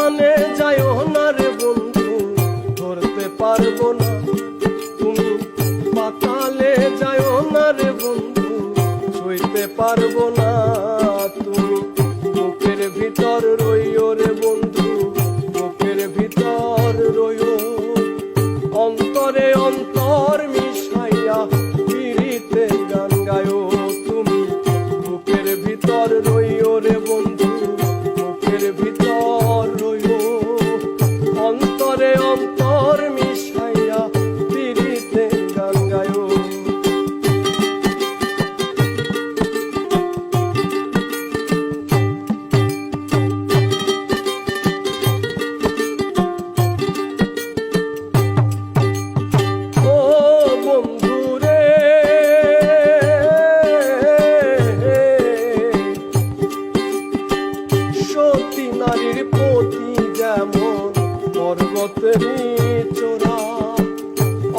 আসমানে যাইও না রে বন্ধু, ধরতে পারবো না। তুমি পাতালে যাইও না রে বন্ধু, ছুঁইতে পারবো না। তুমি বুকের ভিতর রইও রে বন্ধু, বুকের ভিতর রইও। অন্তরে অন্তর মিশাইয়া পিরিতে গান গায়ো। তুমি বুকের ভিতর রইও রে বন্ধু, বুকের ভিতর রইও। অন্তরে অন্তর মিশাইয়া পিরিতে গান গায়ো। নারীর প্রতি যেমন পর্বতেরই চোরা,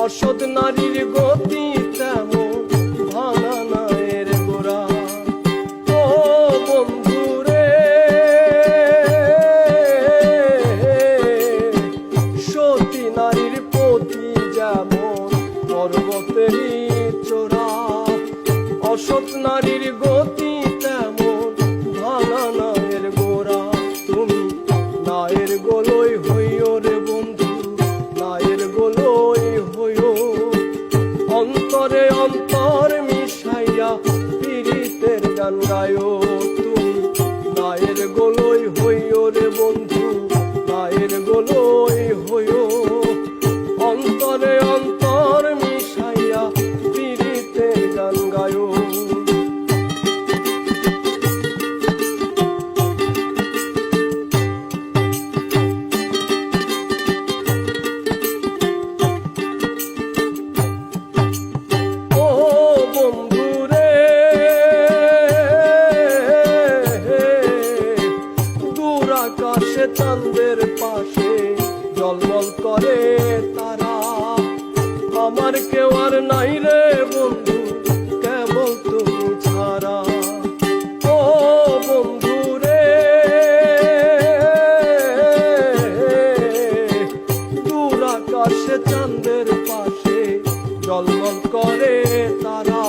অসৎ নারীর গতি তেমন ভাঙা নায়ের গোড়া। ও বন্ধুরে, সতী নারীর প্রতি যেমন পর্বতেরই চোরা, অসৎ নারীর গতি তেমন ভাঙা নায়ের গোড়া। তুমি নায়ের গোলই হইও রে বন্ধু, নায়ের গোলই হইও। অন্তরে অন্তর মিশাইয়া পিরিতের গান গায়ো। তুমি নায়ের গোলই হইও রে বন্ধু, নায়ের গোলই হইও। অন্তরে অন্তর মিশাইয়া পিরিতের গান গায়ো। আকাশে চাঁদের পাশে জলমল করে তারা, আমার কেউ আর নাই রে বন্ধু কেবল তুমি ছাড়া। ও বন্ধু রে, দূর আকাশে চাঁদের পাশে জলমল করে তারা,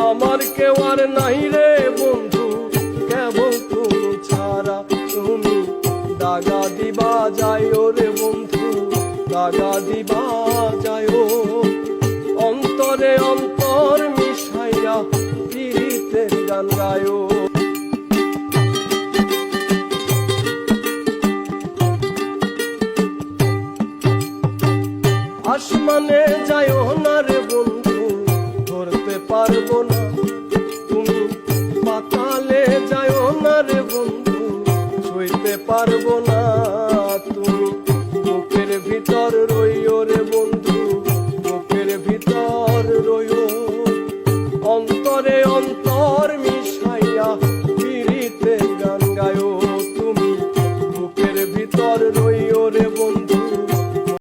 আমার কেউ আর নাই রে বন্ধু কেবল তুমি ছাড়া। তুমি দাগা দিবা যাইও রে বন্ধু, দাগা দিবা যাইও। অন্তরে অন্তর মিশাইয়া পিরিতের গান গায়ো। আসমানে যাইও না রে বন্ধু, ধরতে পারবো না। তুমি পাতালে যাইও না রে বন্ধু, ছুঁইতে পারবো